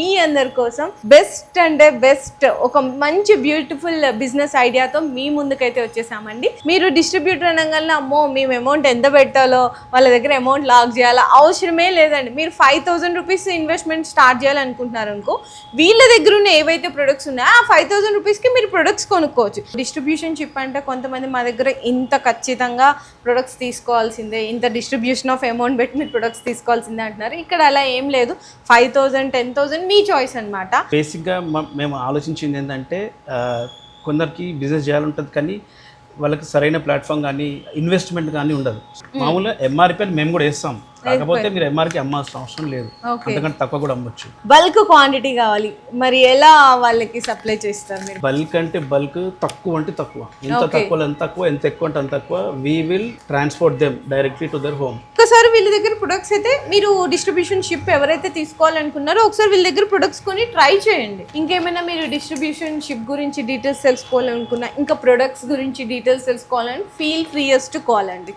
మీ అందరి కోసం బెస్ట్ అంటే బెస్ట్ ఒక మంచి బ్యూటిఫుల్ బిజినెస్ ఐడియాతో మీ ముందుకైతే వచ్చేసామండి. మీరు డిస్ట్రిబ్యూటర్ అనగానే అమ్మో మేము అమౌంట్ ఎంత పెట్టాలో వాళ్ళ దగ్గర అమౌంట్ లాక్ చేయాలో అవసరమే లేదండి. మీరు 5,000 రూపీస్ ఇన్వెస్ట్మెంట్ స్టార్ట్ చేయాలనుకుంటున్నారు అనుకో, వీళ్ళ దగ్గర ఉన్న ఏవైతే ప్రొడక్ట్స్ ఉన్నాయో ఆ 5,000 రూపీస్కి మీరు ప్రొడక్ట్స్ కొనుక్కోవచ్చు. డిస్ట్రిబ్యూషన్ షిప్ అంటే కొంతమంది మా దగ్గర ఇంత ఖచ్చితంగా ప్రొడక్ట్స్ తీసుకోవాల్సిందే, ఇంత డిస్ట్రిబ్యూషన్ ఆఫ్ అమౌంట్ పెట్టి మీరు ప్రొడక్ట్స్ తీసుకోవాల్సిందే అంటున్నారు. ఇక్కడ అలా ఏం లేదు. 5,000 10,000 మీ చాయిస్ అన్నమాట. బేసిక్గా మేము ఆలోచించింది ఏంటంటే కొందరికి బిజినెస్ చేయాలంటుంది కానీ వాళ్ళకి సరైన ప్లాట్ఫామ్ కానీ ఇన్వెస్ట్మెంట్ కానీ ఉండదు. మామూలుగా ఎంఆర్పీ అని మేము కూడా వేస్తాం, కాకపోతే మీరు ఎంఆర్కి అమ్మాల్సిన అవసరం లేదు, అంతకంటే తక్కువ కూడా అమ్మొచ్చు. బల్క్ క్వాంటిటీ కావాలి, మరి ఎలా వాళ్ళకి సప్లై చేస్తారు మీరు? బల్క్ అంటే బల్క్, తక్కువ అంటే తక్కువ, ఎంత తక్కువ ఎంత తక్కువ, ఎంత ఎక్కువ అంటే అంత తక్కువ. We will transport them directly to their home. ఒకసారి వీళ్ళ దగ్గర ప్రొడక్ట్స్ అయితే మీరు డిస్ట్రిబ్యూషన్ షిప్ ఎవరైతే తీసుకోవాలనుకున్నారో ఒకసారి వీళ్ళ దగ్గర ప్రొడక్ట్స్ కొని ట్రై చేయండి. ఇంకేమైనా మీరు డిస్ట్రిబ్యూషన్ షిప్ గురించి డీటెయిల్స్ తెలుసుకోవాలనుకున్నా, ఇంకా ప్రొడక్ట్స్ గురించి డీటెయిల్స్ తెలుసుకోవాలని ఫీల్ ఫ్రీయెస్ట్ టు కాల్ అండి.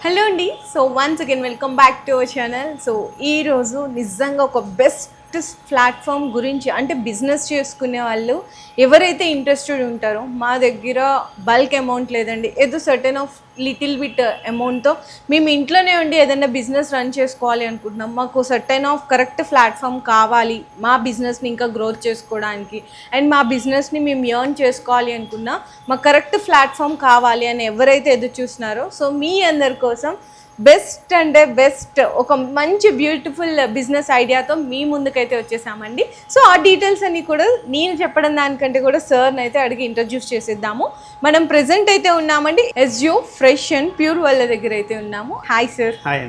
హలో అండి, so once again welcome back to our channel. So ఈరోజు నిజంగా ఒక బెస్ట్ ప్లాట్ఫామ్ గురించి, అంటే బిజినెస్ చేసుకునే వాళ్ళు ఎవరైతే ఇంట్రెస్టెడ్ ఉంటారో, మా దగ్గర బల్క్ అమౌంట్ లేదండి, ఏదో సర్టెన్ ఆఫ్ లిటిల్ బిట్ అమౌంట్తో మేము ఇంట్లోనే ఉండి ఏదైనా బిజినెస్ రన్ చేసుకోవాలి అనుకుంటున్నాం, మాకు సర్టెన్ ఆఫ్ కరెక్ట్ ప్లాట్ఫామ్ కావాలి మా బిజినెస్ని ఇంకా గ్రోత్ చేసుకోవడానికి, అండ్ మా బిజినెస్ని మేము ఎర్న్ చేసుకోవాలి అనుకున్నా మాకు కరెక్ట్ ప్లాట్ఫామ్ కావాలి అని ఎవరైతే ఎదురు చూస్తున్నారో, సో మీ అందరి కోసం బెస్ట్ అంటే బెస్ట్ ఒక మంచి బ్యూటిఫుల్ బిజినెస్ ఐడియాతో మీ ముందుకైతే వచ్చేసామండి. సో ఆ డీటెయిల్స్ అన్ని కూడా నేను చెప్పడం దానికంటే కూడా సార్ని అయితే అడిగి ఇంట్రడ్యూస్ చేసేద్దాము. మనం ప్రెజెంట్ అయితే ఉన్నామండి ఎస్జియో ఫ్రెష్ అండ్ ప్యూర్ వాళ్ళ దగ్గర అయితే ఉన్నాము. Hi sir. హాయ్.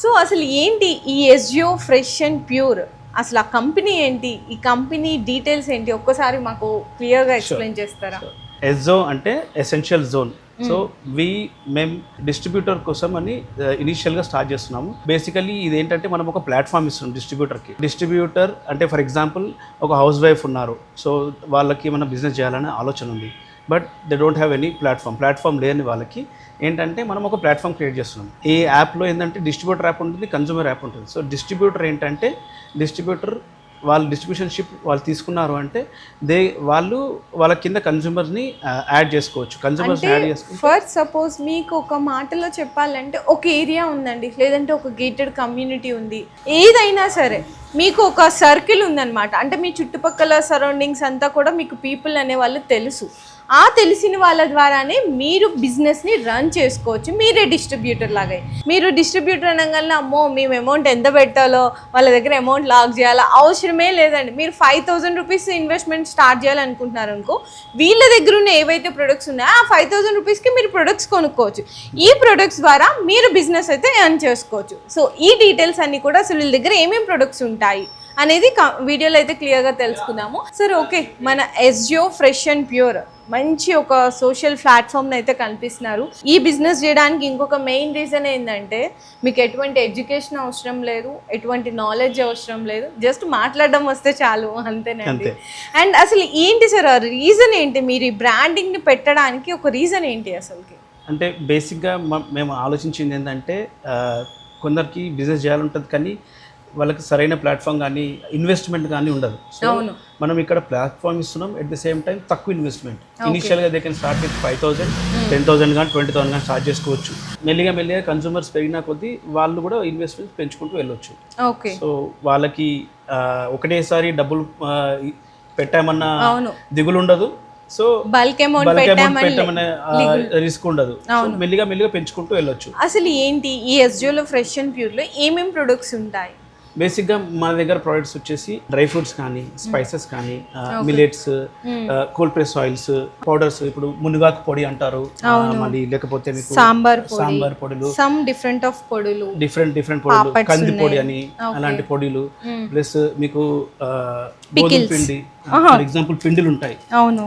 సో అసలు ఏంటి ఈ ఎస్జియో ఫ్రెష్ అండ్ ప్యూర్, అసలు ఆ కంపెనీ ఏంటి, ఈ కంపెనీ డీటెయిల్స్ ఏంటి, ఒక్కసారి మాకు క్లియర్గా ఎక్స్ప్లెయిన్ చేస్తారా? ఎస్జో అంటే ఎసెన్షియల్ జోన్. సో మేము డిస్ట్రిబ్యూటర్ కోసం అని ఇనీషియల్గా స్టార్ట్ చేస్తున్నాము. బేసికలీ ఇది ఏంటంటే మనం ఒక ప్లాట్ఫామ్ ఇస్తున్నాం డిస్ట్రిబ్యూటర్కి. డిస్ట్రిబ్యూటర్ అంటే ఫర్ ఎగ్జాంపుల్ ఒక హౌస్ వైఫ్ ఉన్నారు, సో వాళ్ళకి ఏమైనా బిజినెస్ చేయాలనే ఆలోచన ఉంది, but they don't have any platform లేని వాళ్ళకి ఏంటంటే మనం ఒక ప్లాట్ఫామ్ క్రియేట్ చేస్తున్నాం. ఈ యాప్లో ఏంటంటే డిస్ట్రిబ్యూటర్ యాప్ ఉంటుంది, కన్జ్యూమర్ యాప్ ఉంటుంది. సో డిస్ట్రిబ్యూటర్ ఏంటంటే డిస్ట్రిబ్యూటర్ వాళ్ళు డిస్ట్రిబ్యూషన్ షిప్ వాళ్ళు తీసుకున్నారు అంటే వాళ్ళ కింద కన్జ్యూమర్ని యాడ్ చేసుకోవచ్చు. కన్జ్యూమర్స్ యాడ్ చేసుకోవచ్చు. ఫర్ సపోజ్ మీకు ఒక మాటలో చెప్పాలంటే ఒక ఏరియా ఉందండి, లేదంటే ఒక గేటెడ్ కమ్యూనిటీ ఉంది, ఏదైనా సరే మీకు ఒక సర్కిల్ ఉందన్నమాట, అంటే మీ చుట్టుపక్కల సరౌండింగ్స్ అంతా కూడా మీకు పీపుల్ అనే వాళ్ళు తెలుసు. ఆ తెలిసిన వాళ్ళ ద్వారానే మీరు బిజినెస్ని రన్ చేసుకోవచ్చు, మీరే డిస్ట్రిబ్యూటర్ లాగా. మీరు డిస్ట్రిబ్యూటర్ అనగానే అమ్మో మేము అమౌంట్ ఎంత పెట్టాలో వాళ్ళ దగ్గర అమౌంట్ లాక్ చేయాలో అవసరమే లేదండి. మీరు 5,000 రూపీస్ ఇన్వెస్ట్మెంట్ స్టార్ట్ చేయాలనుకుంటున్నారు అనుకో, వీళ్ళ దగ్గర ఉన్న ఏవైతే ప్రొడక్ట్స్ ఉన్నాయో ఆ 5,000 రూపీస్కి మీరు ప్రొడక్ట్స్ కొనుక్కోవచ్చు. ఈ ప్రొడక్ట్స్ ద్వారా మీరు బిజినెస్ అయితే ఎర్న్ చేసుకోవచ్చు. సో ఈ డీటెయిల్స్ అన్నీ కూడా అసలు వీళ్ళ దగ్గర ఏమేమి ప్రొడక్ట్స్ ఉంటాయి అనేది వీడియోలో అయితే క్లియర్గా తెలుసుకుందాము. సరే ఓకే, మన ఎస్జియో ఫ్రెష్ అండ్ ప్యూర్ మంచి ఒక సోషల్ ప్లాట్ఫామ్ని అయితే కనిపిస్తున్నారు. ఈ బిజినెస్ చేయడానికి ఇంకొక మెయిన్ రీజన్ ఏంటంటే మీకు ఎటువంటి ఎడ్యుకేషన్ అవసరం లేదు, ఎటువంటి నాలెడ్జ్ అవసరం లేదు, జస్ట్ మాట్లాడడం వస్తే చాలు, అంతేనండి. అండ్ అసలు ఏంటి సార్ ఆ రీజన్ ఏంటి, మీరు ఈ బ్రాండింగ్ని పెట్టడానికి ఒక రీజన్ ఏంటి అసలుకి? అంటే బేసిక్గా మేము ఆలోచించింది ఏంటంటే కొందరికి బిజినెస్ చేయాలంటుంది కానీ వాళ్ళకి సరైన ప్లాట్ఫామ్ కానీ ఇన్వెస్ట్మెంట్ కానీ ఉండదు. సో మనం ఇక్కడ ప్లాట్ఫామ్ ఇస్తున్నాం, ఎట్ ది సేమ్ టైం తక్కువ ఇన్వెస్ట్మెంట్. ఇనిషియల్గా దే కెన్ స్టార్ట్ విత్ 5,000, 10,000 కానీ 20,000 కానీ స్టార్ట్ చేసుకోవచ్చు. మెల్లిగా కన్సూమర్స్ పెరిగిన కొద్దీ వాళ్ళు కూడా ఇన్వెస్ట్మెంట్ పెంచుకుంటూ వెళ్ళొచ్చు. సో వాళ్ళకి ఒకటేసారి డబ్బులు పెట్టామన్నా దిగులు ఉండదు, సో బల్క్ అమౌంట్ పెట్టామనే రిస్క్ ఉండదు. మెల్లిగా పెంచుకుంటూ వెళ్ళొచ్చు. అసలు ఏంటి ఈ ఎస్జియోలో ఫ్రెష్ అండ్ ప్యూర్లో ఏమేమి ప్రొడక్ట్స్ ఉంటాయి? బేసిక్గా మన దగ్గర ప్రోడక్ట్స్ వచ్చేసి డ్రై ఫ్రూట్స్ కానీ, స్పైసెస్ కానీ, millets, cold press oils, powders, ఇప్పుడు మునగాకు పొడి అంటారు, మళ్ళీ లేకపోతే సాంబార్ పొడులు, సమ్ డిఫరెంట్ పొడులు, డిఫరెంట్ పొడులు, కంది పొడి అని అలాంటి పొడిలు, ప్లస్ మీకు గోధుమ పిండి, ఫర్ ఎగ్జాంపుల్ పిండిలు ఉంటాయి. అవును,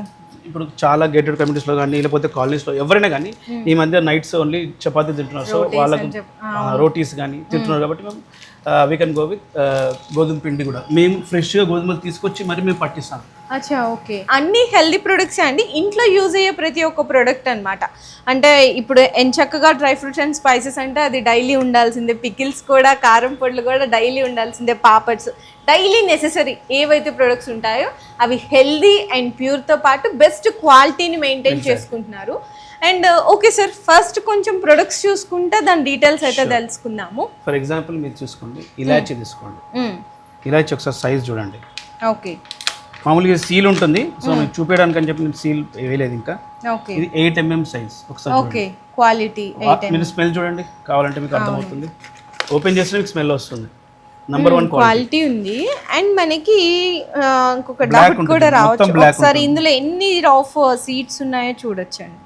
ఇప్పుడు చాలా గేటెడ్ కమ్యూనిటీస్లో కానీ లేకపోతే కాలనీస్లో ఎవరైనా కానీ ఈ మధ్య నైట్స్ ఓన్లీ చపాతీ తింటున్నారు, సో వాళ్ళకు రోటీస్ కానీ తింటున్నారు. కాబట్టి మేము వీ కెన్ గో విత్ గోధుమ పిండి కూడా మేము ఫ్రెష్గా గోధుమలు తీసుకొచ్చి మరి మేము పట్టిస్తాం. అచ్చా ఓకే. అన్ని హెల్దీ ప్రొడక్ట్స్ అండి, ఇంట్లో యూజ్ అయ్యే ప్రతి ఒక్క ప్రొడక్ట్ అన్నమాట. అంటే ఇప్పుడు ఎంచక్కగా డ్రై ఫ్రూట్స్ అండ్ స్పైసెస్ అంటే అది డైలీ ఉండాల్సిందే, పికిల్స్ కూడా, కారం పొడులు కూడా డైలీ ఉండాల్సిందే, పాపడ్స్ డైలీ నెసెసరీ ఏవైతే ప్రొడక్ట్స్ ఉంటాయో అవి హెల్దీ అండ్ ప్యూర్తో పాటు బెస్ట్ క్వాలిటీని మెయింటైన్ చేసుకుంటున్నారు. అండ్ ఓకే సార్, ఫస్ట్ కొంచెం ప్రొడక్ట్స్ చూసుకుంటే దాని డీటెయిల్స్ అయితే తెలుసుకుందాము. ఫర్ ఎగ్జాంపుల్ మీరు చూసుకోండి, ఇలాచీ తీసుకోండి. ఇలాచీ ఒకసారి సైజ్ చూడండి. ఓకే. మామూలుగా సీల్ ఉంటుంది, సో మీకు చూపించడానికి అని చెప్పి నేను సీల్ వేయలేదు ఇంకా. ఓకే. ఇది 8 mm సైజ్. ఒకసారి ఓకే, క్వాలిటీ మీరు స్మెల్ చూడండి, కావాలంటే మీకు అర్థమవుతుంది. ఓపెన్ చేస్తే మీకు స్మెల్ వస్తుంది. నంబర్ 1 క్వాలిటీ ఉంది. అండ్ మనకి ఇంకొక డౌట్ కూడా రావచ్చు, ఒకసారి ఇందులో ఎన్ని ఆఫ్ సీడ్స్ ఉన్నాయో చూడొచ్చండి.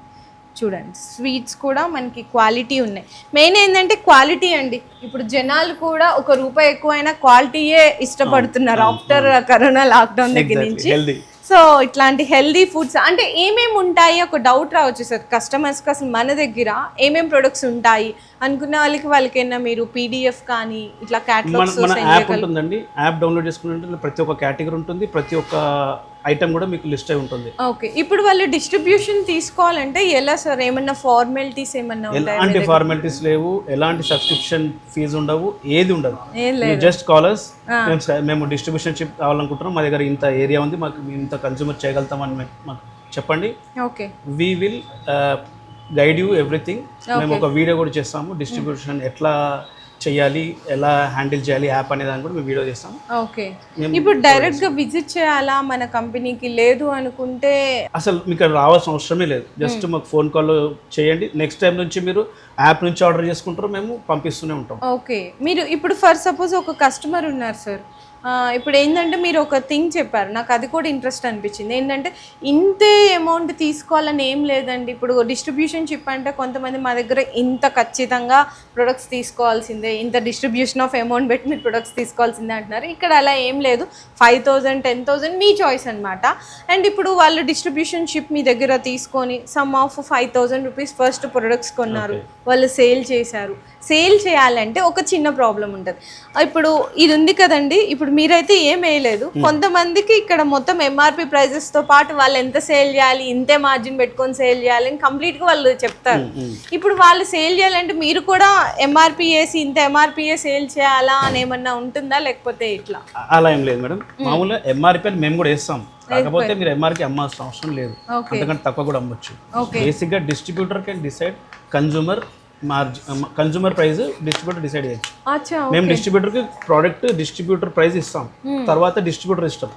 చూడండి, స్వీట్స్ కూడా మనకి క్వాలిటీ ఉన్నాయి. మెయిన్ ఏంటంటే క్వాలిటీ అండి. ఇప్పుడు జనాలు కూడా ₹1 ఎక్కువైనా క్వాలిటీయే ఇష్టపడుతున్నారు ఆఫ్టర్ కరోనా లాక్డౌన్ దగ్గర నుంచి. సో ఇట్లాంటి హెల్దీ ఫుడ్స్ అంటే ఏమేమి ఉంటాయి ఒక డౌట్ రావచ్చు సార్ కస్టమర్స్కి, అసలు మన దగ్గర ఏమేమి ప్రొడక్ట్స్ ఉంటాయి అనుకున్న వాళ్ళకైనా మీరు పీడిఎఫ్ కానీ ఇట్లా క్యాటలాగ్స్ యాప్ ఉంటుందండి. యాప్ డౌన్లోడ్ చేసుకుంటే ప్రతి ఒక్క కేటగిరీ ఉంటుంది, ప్రతి ఒక్క ఐటమ్ కూడా మీకు లిస్ట్ అయి ఉంటుంది. ఓకే. ఇప్పుడు వాళ్ళు డిస్ట్రిబ్యూషన్ తీసుకోవాలంటే ఎలా సార్, ఏమన్నా ఫార్మాలిటీస్ ఏమన్నా ఉంటాయి? ఎలాంటి ఫార్మాలిటీస్ లేవు, ఎలాంటి సబ్స్క్రిప్షన్ ఫీజు ఉండవు, ఏది ఉండదు. జస్ట్ కాలర్స్, మేము డిస్ట్రిబ్యూషన్ షిప్ కావాలనుకుంటున్నాం, మా దగ్గర ఇంత ఏరియా ఉంది, మాకు ఇంత కన్స్యూమర్ చేయగలుగుతామని మాకు చెప్పండి. Okay. We will guide you everything. మేము ఒక వీడియో కూడా చేస్తాము, డిస్ట్రిబ్యూషన్ ఎట్లా చేయాలి, ఎలా హ్యాండిల్ చేయాలి యాప్ అనే దాన్ని కూడా మేము వీడియో చేస్తాం. ఓకే. ఇప్పుడు డైరెక్ట్ గా విజిట్ చేయాలా మన కంపెనీకి, లేదు అనుకుంటే అసలు మీకు రావాల్సిన అవసరమే లేదు. జస్ట్ మాకు ఫోన్ కాల్ చేయండి, నెక్స్ట్ టైం నుంచి మీరు యాప్ నుంచి ఆర్డర్ చేసుకుంటారో మేము పంపిస్తూనే ఉంటాం. ఓకే. మీరు ఇప్పుడు ఫర్ సపోజ్ ఒక కస్టమర్ ఉన్నారు సార్, ఇప్పుడు ఏంటంటే మీరు ఒక థింగ్ చెప్పారు, నాకు అది కూడా ఇంట్రెస్ట్ అనిపించింది. ఏంటంటే ఇంతే అమౌంట్ తీసుకోవాలని ఏం లేదండి. ఇప్పుడు డిస్ట్రిబ్యూషన్ షిప్ అంటే కొంతమంది మా దగ్గర ఇంత ఖచ్చితంగా ప్రొడక్ట్స్ తీసుకోవాల్సిందే, ఇంత డిస్ట్రిబ్యూషన్ ఆఫ్ అమౌంట్ పెట్టి మీరు ప్రొడక్ట్స్ తీసుకోవాల్సిందే అంటున్నారు. ఇక్కడ అలా ఏం లేదు, 5,000 10,000 మీ చాయిస్ అనమాట. అండ్ ఇప్పుడు వాళ్ళు డిస్ట్రిబ్యూషన్ షిప్ మీ దగ్గర తీసుకొని సమ్ ఆఫ్ ₹5,000 ఫస్ట్ ప్రొడక్ట్స్ కొన్నారు, వాళ్ళు సేల్ చేశారు. సేల్ చేయాలంటే ఒక చిన్న ప్రాబ్లం ఉంటుంది. ఇప్పుడు ఇది ఉంది కదండి, ఇప్పుడు మీరైతే ఏం వేయలేదు, కొంతమందికి ఇక్కడ మొత్తం ఎంఆర్పి ప్రైజెస్తో పాటు వాళ్ళు ఎంత సేల్ చేయాలి, ఇంతే మార్జిన్ పెట్టుకొని సేల్ చేయాలి అని కంప్లీట్గా వాళ్ళు చెప్తారు. ఇప్పుడు వాళ్ళు సేల్ చేయాలంటే మీరు కూడా ఎంఆర్పి వేసి ఇంత ఎంఆర్పి సేల్ చేయాలా అని ఏమన్నా ఉంటుందా, లేకపోతే ఇట్లా? అలా ఏం లేదు మేడం, మామూలుగా ఎంఆర్పి మేము కూడా వేస్తాం, కాకపోతే మీరు ఎంఆర్కి అమ్మాల్సిన అవసరం లేదు, అంతకంటే తక్కువ కూడా అమ్మొచ్చు. బేసిక్గా distributor can decide consumer price distributor decide చేయొచ్చు. మేము డిస్ట్రిబ్యూటర్కి ప్రోడక్ట్ డిస్ట్రిబ్యూటర్ ప్రైస్ ఇస్తాం, తర్వాత డిస్ట్రిబ్యూటర్ ఇష్టం,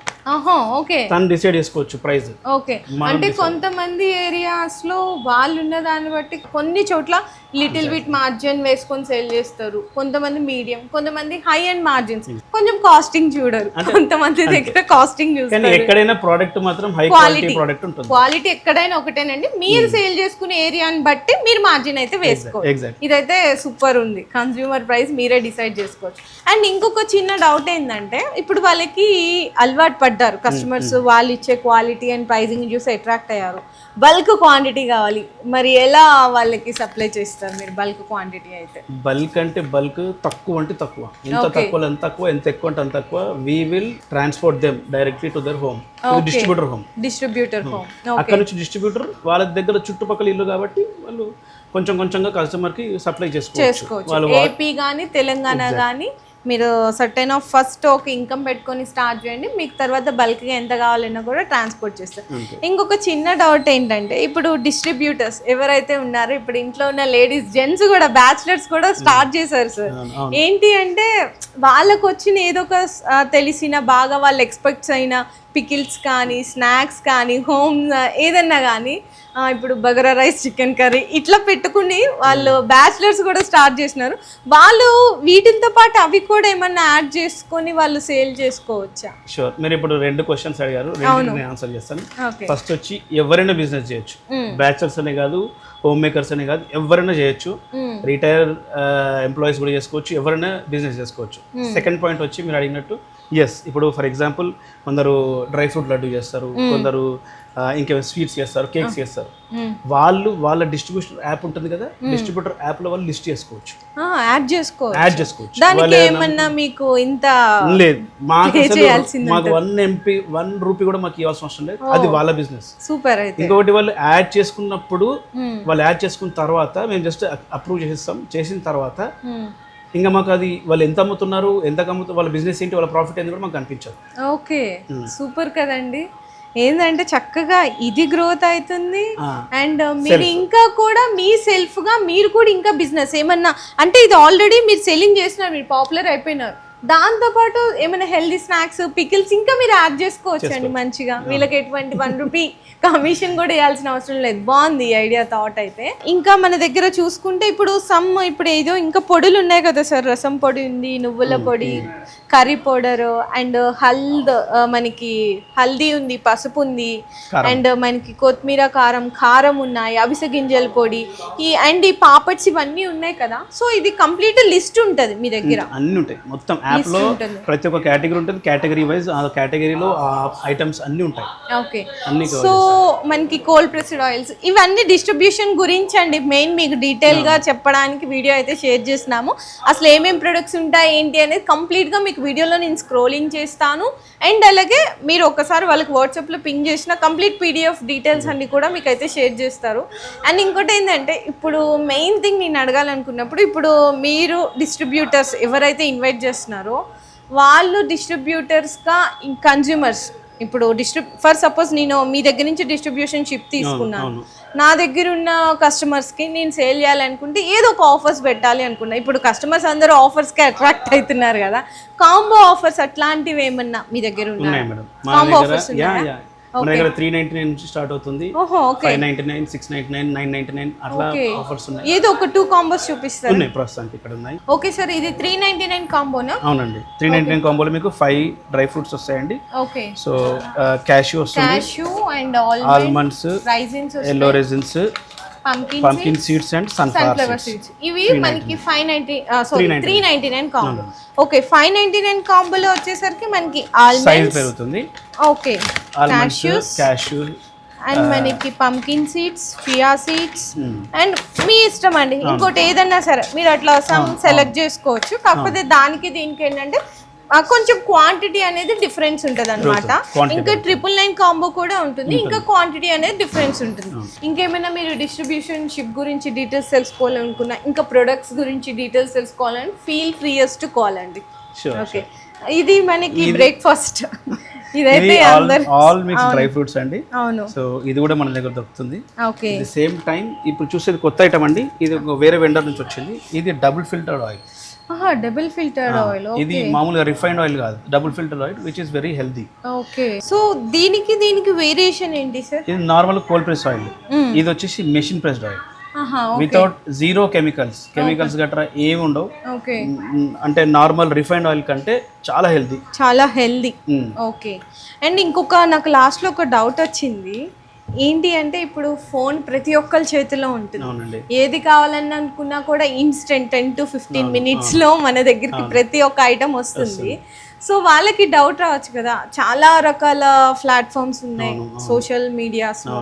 తను డిసైడ్ చేసుకోవచ్చు ప్రైస్. ఓకే. అంటే కొంతమంది ఏరియాస్ లో వాళ్ళు ఉన్న దాన్ని బట్టి కొన్ని చోట్ల లిటిల్ బిట్ మార్జిన్ వేసుకొని సేల్ చేస్తారు, కొంతమంది మీడియం, కొంతమంది హై అండ్ మార్జిన్స్, కొంచెం కాస్టింగ్ చూడరు, కొంతమంది దగ్గర కాస్టింగ్ చూస్తారు. ఎక్కడైనా ప్రోడక్ట్ మాత్రం హై క్వాలిటీ ప్రోడక్ట్ ఉంటుంది. క్వాలిటీ ఎక్కడైనా ఒకటేనండి, మీరు సేల్ చేసుకునే ఏరియాని బట్టి మీరు మార్జిన్ అయితే వేసుకోవచ్చు. ఇదైతే సూపర్ ఉంది, కన్స్యూమర్ ప్రైస్ మీరే డిసైడ్ చేసుకోవచ్చు. అండ్ ఇంకొక చిన్న డౌట్ ఏంటంటే, ఇప్పుడు వాళ్ళకి అలవాటు పడ్డారు కస్టమర్స్, వాళ్ళు ఇచ్చే క్వాలిటీ అండ్ ప్రైసింగ్ చూసి అట్రాక్ట్ అయ్యారు, బల్క్ క్వాంటిటీ కావాలి, మరి ఎలా వాళ్ళకి సప్లై చేస్తారు మీరు బల్క్ క్వాంటిటీ? అయితే బల్క్ అంటే బల్క్, తక్కువ అంటే తక్కువ, ఎంత తక్కువ ఎంత తక్కువ, ఎంత ఎక్కువ అంటే అంత తక్కువ. We will transport them directly to their home, distributor home. అక్కడ నుంచి డిస్ట్రిబ్యూటర్ వాళ్ళ దగ్గర చుట్టుపక్కల ఇల్లు కాబట్టి వాళ్ళు కొంచెం కొంచెంగా కస్టమర్కి సప్లై చేసుకోవచ్చు. ఏపీ కానీ తెలంగాణ కానీ మీరు సర్టైన్ ఆఫ్ ఫస్ట్ ఒక ఇన్కమ్ పెట్టుకొని స్టార్ట్ చేయండి, మీకు తర్వాత బల్క్గా ఎంత కావాలన్నా కూడా ట్రాన్స్పోర్ట్ చేస్తారు. ఇంకొక చిన్న డౌట్ ఏంటంటే, ఇప్పుడు డిస్ట్రిబ్యూటర్స్ ఎవరైతే ఉన్నారో, ఇప్పుడు ఇంట్లో ఉన్న లేడీస్, జెంట్స్ కూడా, బ్యాచిలర్స్ కూడా స్టార్ట్ చేశారు సార్. ఏంటి అంటే వాళ్ళకు వచ్చిన ఏదో ఒక తెలిసిన బాగా వాళ్ళు ఎక్స్పెక్ట్స్ అయిన పికిల్స్ కానీ, స్నాక్స్ కానీ, హోమ్ ఏదన్నా కానీ, ఇప్పుడు బగారా రైస్, చికెన్ కర్రీ ఇట్లా పెట్టుకుని వాళ్ళు బ్యాచిలర్స్ కూడా స్టార్ట్ చేసినారు. వాళ్ళు వీటితో పాటు అవి కూడా ఏమన్నా యాడ్ చేసుకొని వాళ్ళు సేల్ చేసుకోవచ్చా? షూర్. మీరు ఇప్పుడు 2 క్వశ్చన్స్ అడిగారు, నేను ఆన్సర్ చేస్తాను. ఫస్ట్ వచ్చి ఎవరైనా బిజినెస్ చేయొచ్చు, బ్యాచిలర్స్ అనే కాదు, హోమ్ మేకర్స్ అనే కాదు, ఎవరైనా చేయొచ్చు, రిటైర్ ఎంప్లాయీస్ కూడా చేసుకోవచ్చు, ఎవరైనా బిజినెస్ చేసుకోవచ్చు. సెకండ్ పాయింట్ వచ్చి మీరు అడిగినట్టు, ఎస్, ఇప్పుడు ఫర్ ఎగ్జాంపుల్ కొందరు డ్రై ఫ్రూట్ లడ్డు చేస్తారు, కొందరు ఇంకా స్వీట్స్ చేస్తారు, కేక్స్ చేస్తారు, వాళ్ళ డిస్ట్రిబ్యూషన్ యాప్ ఉంటుంది కదా, డిస్ట్రిబ్యూటర్ యాప్ లో వాళ్ళు లిస్ట్ చేసుకోవచ్చు, యాడ్ చేసుకోవచ్చు. దానికి వాళ్ళు ఏమన్నా మీకు ఇంత లేదు, మాకు మాకు 1 MP 1 రూపీ కూడా మాకు ఇవ్వాల్సిన అవసరం లేదు, అది వాళ్ళ బిజినెస్. సూపర్. అయితే ఇంకొకటి వాళ్ళు యాడ్ చేసుకున్నప్పుడు వాళ్ళు యాడ్ చేసుకున్న తర్వాత మేము జస్ట్ అప్రూవ్ చేసేస్తాం, చేసిన తర్వాత ఇంకా మాకు అది వాళ్ళు ఎంత అమ్ముతున్నారు, ఎంత అమ్ముతారు, వాళ్ళ బిజినెస్ ఏంటి, వాళ్ళ ప్రాఫిట్ ఏంటి కూడా మాకు కనిపించదు. ఓకే, సూపర్ కదండి. ఏంటంటే చక్కగా ఇది గ్రోత్ అవుతుంది అండ్ మీరు ఇంకా కూడా మీ సెల్ఫ్ గా మీరు కూడా ఇంకా బిజినెస్ ఏమన్నా అంటే ఇది ఆల్రెడీ మీరు సెల్లింగ్ చేస్తున్నారు, మీరు పాపులర్ అయిపోయినారు, దాంతోపాటు ఏమైనా హెల్దీ స్నాక్స్, పికిల్స్ ఇంకా మీరు యాడ్ చేసుకోవచ్చు అండి మంచిగా. వీళ్ళకి ఎటువంటి 1 రూపీ కమిషన్ కూడా ఇవ్వాల్సిన అవసరం లేదు. బాగుంది ఈ ఐడియా, థాట్ అయితే. ఇంకా మన దగ్గర చూసుకుంటే ఇప్పుడు ఏదో ఇంకా పొడులు ఉన్నాయి కదా సార్, రసం పొడి ఉంది, నువ్వుల పొడి, కర్రీ పౌడర్ అండ్ మనకి హల్దీ ఉంది, పసుపు ఉంది, అండ్ మనకి కొత్తిమీర కారం ఉన్నాయి, అవిసె గింజల పొడి, అండ్ ఈ పాపడ్స్ ఇవన్నీ ఉన్నాయి కదా. సో ఇది కంప్లీట్ లిస్ట్ ఉంటుంది మీ దగ్గర, అన్ని ఉంటాయి మొత్తం యాప్ లో. ప్రతి ఒక్క కేటగిరీ ఉంటుంది, కేటగిరీ వైజ్ ఆ కేటగిరీలో ఆ ఐటమ్స్ అన్ని ఉంటాయి. ఓకే, సో మనకి కోల్డ్ ప్రెస్డ్ ఆయిల్స్ ఇవన్నీ డిస్ట్రిబ్యూషన్ గురించి అండి మెయిన్ మీకు డీటెయిల్ గా చెప్పడానికి వీడియో అయితే షేర్ చేస్తున్నాము. అసలు ఏమేం ప్రొడక్ట్స్ ఉంటాయి ఏంటి అనేది కంప్లీట్ గా మీకు వీడియోలో నేను స్క్రోలింగ్ చేస్తాను. అండ్ అలాగే మీరు ఒకసారి వాళ్ళకి వాట్సాప్లో పింగ్ చేసిన కంప్లీట్ PDF డీటెయిల్స్ అన్ని కూడా మీకు అయితే షేర్ చేస్తారు. అండ్ ఇంకోటి ఏంటంటే ఇప్పుడు మెయిన్ థింగ్ నేను అడగాలనుకున్నప్పుడు, ఇప్పుడు మీరు డిస్ట్రిబ్యూటర్స్ ఎవరైతే ఇన్వైట్ చేస్తున్నారో వాళ్ళు డిస్ట్రిబ్యూటర్స్గా కన్జ్యూమర్స్, ఇప్పుడు ఫర్ సపోజ్ నేను మీ దగ్గర నుంచి డిస్ట్రిబ్యూషన్ షిప్ తీసుకున్నాను, నా దగ్గర ఉన్న కస్టమర్స్కి నేను సేల్ చేయాలనుకుంటే ఏదో ఒక ఆఫర్స్ పెట్టాలి అనుకున్నా. ఇప్పుడు కస్టమర్స్ అందరూ ఆఫర్స్కి అట్రాక్ట్ అవుతున్నారు కదా, కాంబో ఆఫర్స్ అట్లాంటివి ఏమన్నా మీ దగ్గర ఉన్నాయి? కాంబో ఆఫర్స్ ఉన్నాయా? మన దగ్గర 399 నుంచి స్టార్ట్ అవుతుంది, 599, 699, 999 అట్లా ఆఫర్స్ ఉన్నాయి. ఏదో ఒక 2 కాంబోస్ చూపిస్తారు ఉన్నాయి ప్రస్తుతానికి ఇక్కడ ఉన్నాయి. ఓకే సార్, ఇది 399 కాంబోనా? అవునండి, 399 కాంబోలో మీకు 5 డ్రై ఫ్రూట్స్ వస్తాయండి. ఓకే, సో క్యాష్యూ వస్తుంది, cashew and almonds, raisins, yellow raisins, pumpkin seeds and sunflower seeds. ఇవి మనకి 399 కాంబో. ఓకే, 599 కాంబోలో వచ్చేసరికి మనకి సైజ్ పెరుగుతుంది. ఓకే, క్యాష్యూ అండ్ మనకి pumpkin seeds, chia seeds and మీ ఇష్టం అండి. ఇంకోటి ఏదన్నా సరే మీరు అట్లా సెలెక్ట్ చేసుకోవచ్చు. కాకపోతే దానికి దీనికి ఏంటంటే కొంచెం క్వాంటిటీ అనేది డిఫరెన్స్ ఉంటుంది అనమాట. ఇంకా 999 కాంబో కూడా ఉంటుంది, ఇంకా క్వాంటిటీ అనేది డిఫరెన్స్ ఉంటుంది. ఇంకేమైనా మీరు డిస్ట్రిబ్యూషన్ షిప్ గురించి డీటెయిల్స్ తెలుసుకోవాలనుకున్నా, ఇంకా ప్రొడక్ట్స్ గురించి డీటెయిల్స్ తెలుసుకోవాలని ఫీల్ ఫ్రీయెస్ట్ టు కాల్ అండి. ఓకే, ఇది మనకి బ్రేక్ఫాస్ట్, ఇదైతే ఆల్ మిక్స్ డ్రై ఫ్రూట్స్ అండి. అవును, సో ఇది కూడా మన దగ్గర దొరుకుతుంది. ఓకే, సేమ్ టైం ఇప్పుడు చూసేది కొత్త ఐటమ్ అండి, ఇది వేరే వెండర్ నుంచి వచ్చింది. ఇది double filtered oil. Double filtered oil. ఇది మామూలుగా రిఫైన్డ్ ఆయిల్ కాదు, double filtered oil which is very healthy. Okay, so దీనికి వేరియేషన్ ఏంటి సార్? ఇది నార్మల్ కోల్డ్ ప్రెస్ ఆయిల్, ఇది వచ్చేసి machine pressed oil without zero chemicals గట్రా ఏమి ఉండవు. ఓకే, అంటే నార్మల్ రిఫైన్డ్ ఆయిల్ కంటే చాలా హెల్దీ. ఓకే, అండ్ ఇంకొక నాకు లాస్ట్ లో ఒక డౌట్ వచ్చింది ఏంటి అంటే, ఇప్పుడు ఫోన్ ప్రతి ఒక్కరి చేతిలో ఉంటుంది, ఏది కావాలని అనుకున్నా కూడా ఇన్స్టెంట్ 10 to 15 minutes లో మన దగ్గరికి ప్రతి ఒక్క ఐటమ్ వస్తుంది. సో వాళ్ళకి డౌట్ రావచ్చు కదా, చాలా రకాల ప్లాట్ఫామ్స్ ఉన్నాయి సోషల్ మీడియాస్లో.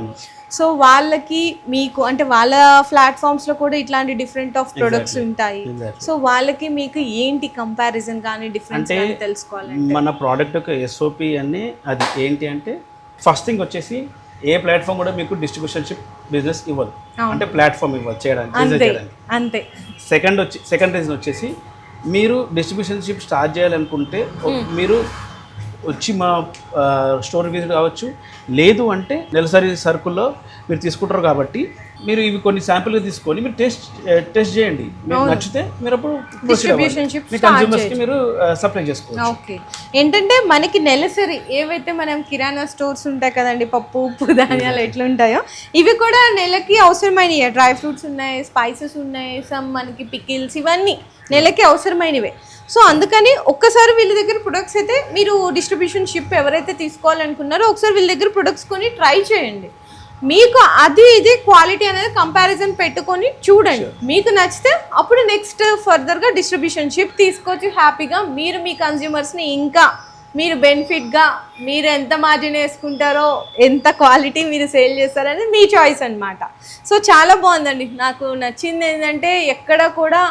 సో వాళ్ళకి మీకు అంటే వాళ్ళ ప్లాట్ఫామ్స్ లో కూడా ఇట్లాంటి డిఫరెంట్ ఆఫ్ ప్రొడక్ట్స్ ఉంటాయి. సో వాళ్ళకి మీకు ఏంటి కంపారిజన్ కానీ డిఫరెన్స్ కానీ తెలుసుకోవాలంటే, మన ప్రోడక్ట్ యొక్క SOP అన్ని అది ఏంటి అంటే, ఫస్ట్ థింగ్ వచ్చేసి ఏ ప్లాట్ఫామ్ కూడా మీకు డిస్ట్రిబ్యూషన్షిప్ బిజినెస్ ఇవ్వదు, అంటే ప్లాట్ఫామ్ ఇవ్వదు చేయడానికి. అంతే. సెకండ్ రీజన్ వచ్చేసి, మీరు డిస్ట్రిబ్యూషన్షిప్ స్టార్ట్ చేయాలనుకుంటే మీరు వచ్చి మా స్టోర్ విజిట్ కావచ్చు, లేదు అంటే నెలసరి సరుకుల్లో మీరు తీసుకుంటారు కాబట్టి మీరు ఇవి కొన్ని శాంపుల్గా తీసుకొని మీరు టెస్ట్ చేయండి, మీకు నచ్చితే మీరు అప్పుడు కన్స్యూమర్స్కి మీరు సప్లై చేసుకోవచ్చు. ఓకే, ఏంటంటే మనకి నెలసరి ఏవైతే మనం కిరాణా స్టోర్స్ ఉంటాయి కదండి, పప్పు ఉప్పు ధాన్యాలు ఎట్లుంటాయో ఇవి కూడా నెలకి అవసరమైనవి. డ్రై ఫ్రూట్స్ ఉన్నాయి, స్పైసెస్ ఉన్నాయి, మనకి పికిల్స్, ఇవన్నీ నెలకి అవసరమైనవి. సో అందుకని ఒక్కసారి వీళ్ళ దగ్గర ప్రొడక్ట్స్ అయితే మీరు డిస్ట్రిబ్యూషన్ షిప్ ఎవరైతే తీసుకోవాలనుకున్నారో ఒకసారి వీళ్ళ దగ్గర ప్రొడక్ట్స్ కొని ట్రై చేయండి. మీకు అది ఇది క్వాలిటీ అనేది కంపారిజన్ పెట్టుకొని చూడండి, మీకు నచ్చితే అప్పుడు నెక్స్ట్ ఫర్దర్గా డిస్ట్రిబ్యూషన్ షిప్ తీసుకొచ్చి హ్యాపీగా మీరు మీ కన్జ్యూమర్స్ని ఇంకా మీరు బెనిఫిట్గా మీరు ఎంత మార్జిన్ వేసుకుంటారో ఎంత క్వాలిటీ మీరు సేల్ చేస్తారనేది మీ చాయిస్ అన్నమాట. సో చాలా బాగుందండి. నాకు నచ్చింది ఏంటంటే ఎక్కడ కూడా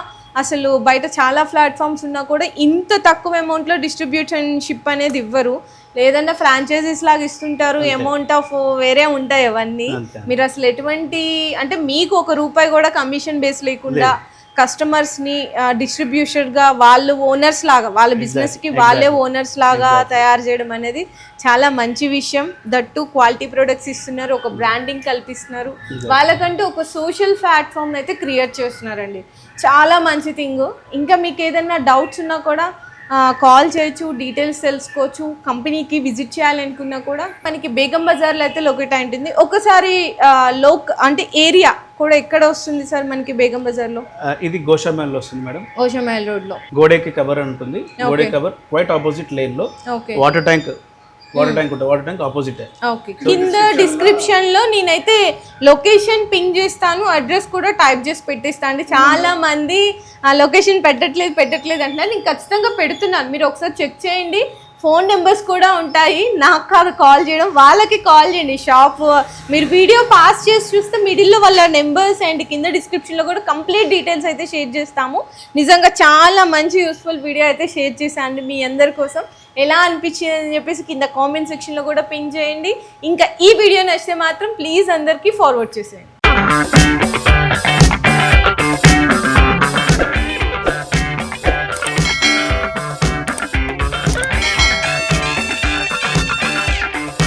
అసలు బయట చాలా ప్లాట్ఫామ్స్ ఉన్నా కూడా ఇంత తక్కువ అమౌంట్లో డిస్ట్రిబ్యూషన్షిప్ అనేది ఇవ్వరు. లేదంటే ఫ్రాంచైజీస్ లాగా ఇస్తుంటారు, అమౌంట్ ఆఫ్ వేరే ఉంటాయి అవన్నీ. మీరు అసలు ఎటువంటి అంటే మీకు ₹1 కూడా కమిషన్ బేస్ లేకుండా కస్టమర్స్ని డిస్ట్రిబ్యూషన్గా వాళ్ళు ఓనర్స్ లాగా వాళ్ళ బిజినెస్కి వాళ్ళే ఓనర్స్ లాగా తయారు చేయడం అనేది చాలా మంచి విషయం. దట్టు క్వాలిటీ ప్రొడక్ట్స్ ఇస్తున్నారు, ఒక బ్రాండింగ్ కల్పిస్తున్నారు, వాళ్ళకంటూ ఒక సోషల్ ప్లాట్ఫామ్ అయితే క్రియేట్ చేస్తున్నారండి. చాలా మంచి థింగ్. ఇంకా మీకు ఏదైనా డౌట్స్ ఉన్నా కూడా కాల్ చేయొచ్చు, డీటెయిల్స్ తెలుసుకోవచ్చు. కంపెనీకి విజిట్ చేయాలనుకున్నా కూడా మనకి బేగం బజార్లో అయితే లొకేట్ అయి ఉంటుంది. ఒకసారి అంటే ఏరియా కూడా ఎక్కడ వస్తుంది సార్ మనకి బేగం బజార్లో? ఇది గోషామైల్లో వస్తుంది మేడం. గోషామైల్ రోడ్లో గోడేకి కవర్ ఉంటుంది. గోడే కవర్ క్వైట్ ఆపోజిట్ లేన్లో వాటర్ ట్యాంక్ ఉంటుంది. Water tank opposite. ఓకే, కింద డిస్క్రిప్షన్ లో నేనైతే లొకేషన్ పింగ్ చేస్తాను, అడ్రస్ కూడా టైప్ చేసి పెట్టేస్తాను అండి. చాలా మంది ఆ లొకేషన్ పెట్టట్లేదు అంటున్నారు. నేను ఖచ్చితంగా పెడుతున్నాను, మీరు ఒకసారి చెక్ చేయండి. ఫోన్ నెంబర్స్ కూడా ఉంటాయి, నాకు కాదు కాల్ చేయడం, వాళ్ళకి కాల్ చేయండి. షాప్ మీరు వీడియో పాస్ చేసి చూస్తే మిడిల్లో వాళ్ళ నెంబర్స్ అండ్ కింద డిస్క్రిప్షన్లో కూడా కంప్లీట్ డీటెయిల్స్ అయితే షేర్ చేస్తాము. నిజంగా చాలా మంచి యూస్ఫుల్ వీడియో అయితే షేర్ చేశాను మీ అందరి కోసం. ఎలా అనిపించింది అని చెప్పేసి కింద కామెంట్ సెక్షన్లో కూడా పింక్ చేయండి. ఇంకా ఈ వీడియో నచ్చితే మాత్రం ప్లీజ్ అందరికీ ఫార్వర్డ్ చేసేయండి.